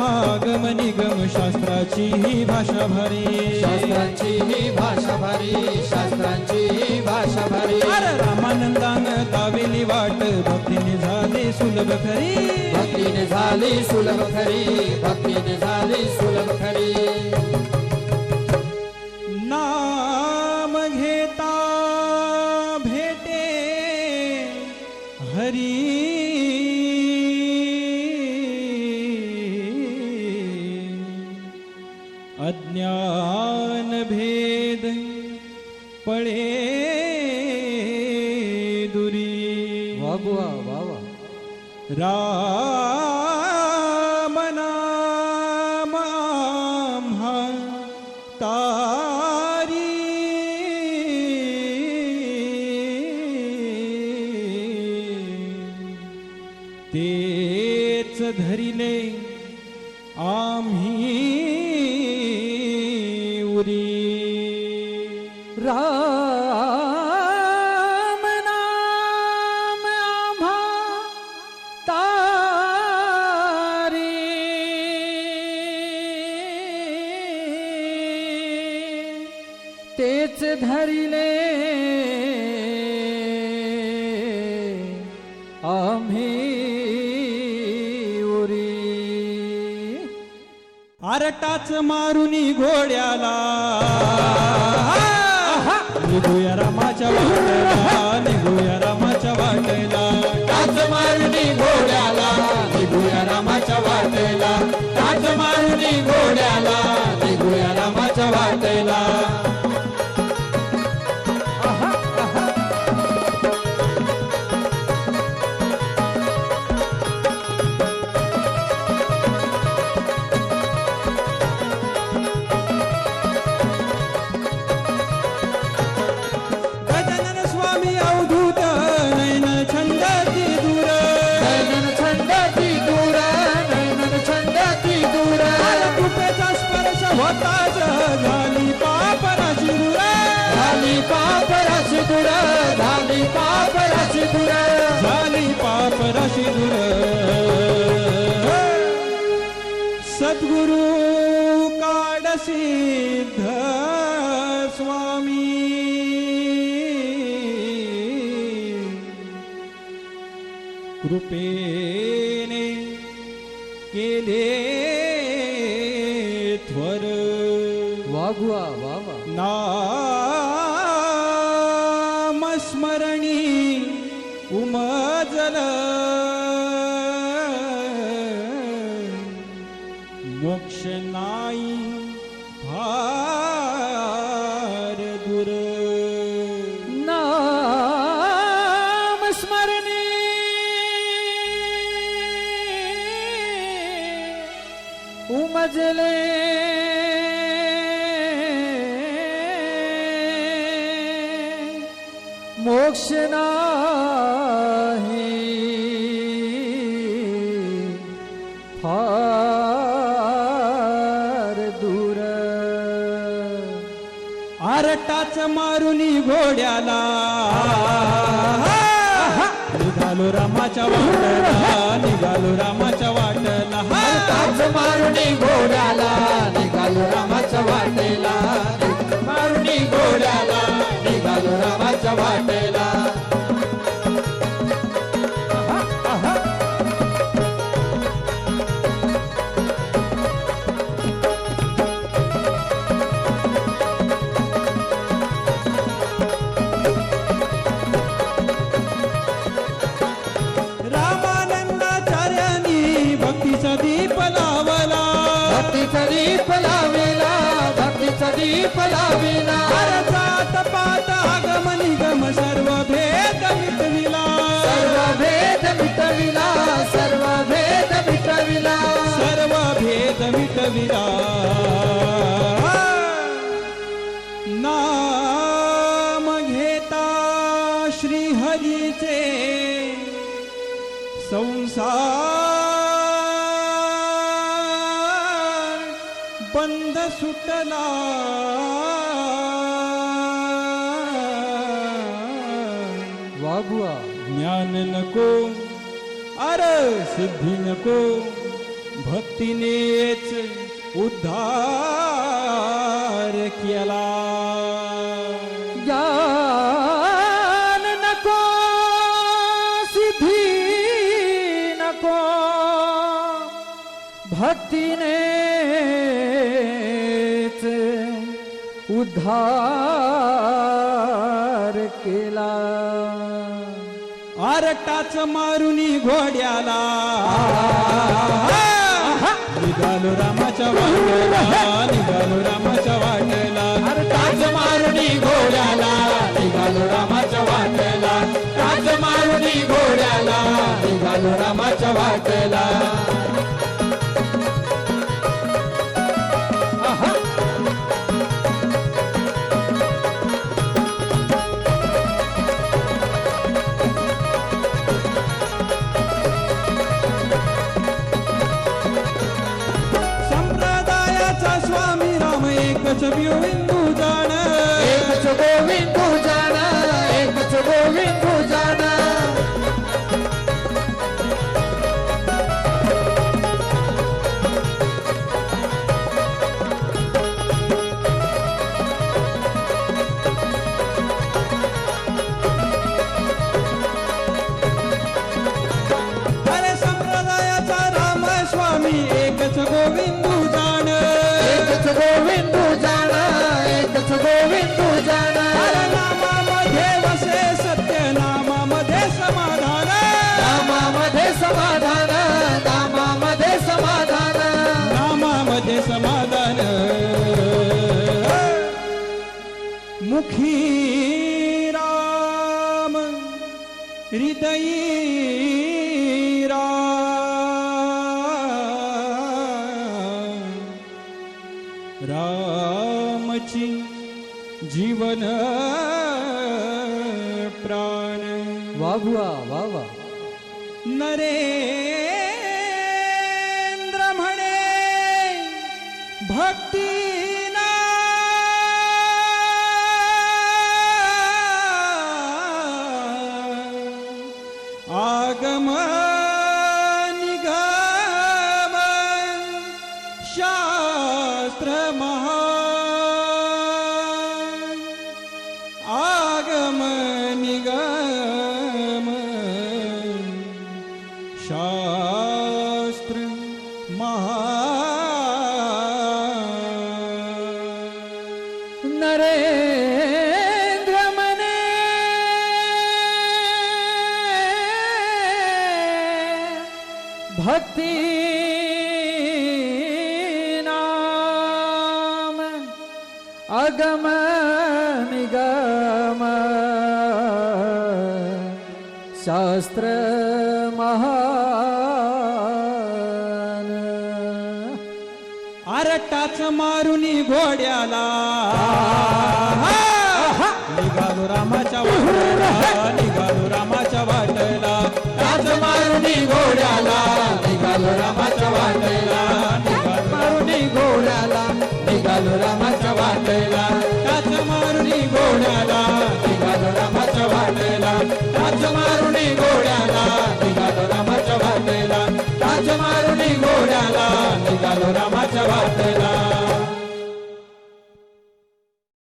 आगम निगम शास्त्राची ही भाषा भारी, शास्त्रांची ही भाषा भारी, शास्त्रांची ही भाषा भारी. अरे रामानंदान दावेली वाट भक्तीने झाली सुलभ खरी, भक्तीने झाली सुलभ खरी, भक्तीने झाली सुलभ खरी. नाम घेता भेटे हरी, अज्ञान भेद पळे दुरी. वागवा वावा. राम नाम आम्हा तारी, तेच धरिले आम्ही उरी. राम नाम आम्हा तारी, तेच धरिले आम्ही उरी. आरटाच मारुनी घोड्याला निघूया रामाच्या वाटेला, निघूया रामाच्या वाटेला. टाच मारुनी घोड्याला निघूया रामाच्या वाटेला, टाच मारुनी घोड्याला निघूया रामाच्या वाटेला. झाली पापराशी दूर, झाली पापराशी दूर, झाली पापराशी दूर, झाली पापराशी दूर. सद्गुरु काडसिद्ध स्वामी, कृपेने केले त्वर. वागवा वावा. नामस्मरणी उमजल, मोक्ष नाही भार दूर. नामस्मरणी उमजले, मोक्ष नाही फार दूर. आरटाच मारुनी घोड्याला निघालो रामाच्या वाटेला, निघालो रामाच्या वाटेला. टाच मारुनी घोड्याला निघालो रामाच्या वाटेला, मारुनी घोड्याला निघालो रामाच्या वाटेला. रामानंदाचार्यांनी भक्तीचा दीप लावला, भक्तीचा दीप लाविला, भक्तीचा दीप लाविला. जात पात आगम निगम सर्व भेद मिटविला, सर्व भेद मिटविला, सर्व भेद मिटविला, सर्व भेद मिटविला. नाम घेता श्री हरीचे संसार बंद सुटला वा बुवा ज्ञान नको अर सिद्धी नको भक्तीनेच उद्धार केला ज्ञान नको सिद्धी नको भक्तीनेच उद्धार केला आरटाच मारुनी घोड्याला निघालो रामाच्या वाटेला निघालो रामाच्या वाटेला टाच मारुनी घोड्याला निघालो रामाच्या वाटेला टाच मारुनी घोड्याला निघालो रामाच्या वाटेला संप्रदायाचा स्वामी राम एकच बिंदू जाण एकच गोविंदू जाना एकच गोविंदू जाना अरे संप्रदायाचा राम स्वामी एकच गोविंदू जाण एकच गोविंदू जाना एकच गोविंदू जाना अरे नामामध्ये वसे सत्य नामामध्ये समाधान नामामध्ये समाधान नामामध्ये समाधान नामामध्ये समाधान मुखी राम हृदयी रामची जीवन प्राण वा बुवा वा वा नरेंद्र म्हणे भक्ती आगम निगम शास्त्र महान आगम निगम शास्त्र महान नरेंद्र मने भक्ती नाम अगम निगम शास्त्र महान आरटाच मारुनी घोड्याला निघालो रामाच्या वाटेला निघालो रामाच्या वाटेला टाच मारुनी घोड्याला निघालो रामाच्या वाटेला मारुनी घोड्याला निघालो रामाच्या वाटेला टाच मारुनी घोड्याला निघालो रामाच्या वाटेला टाच मारुनी घोड्याला निघालो रामाच्या वाटेला टाच मारुनी घोड्याला निघालो रामाच्या वाटेला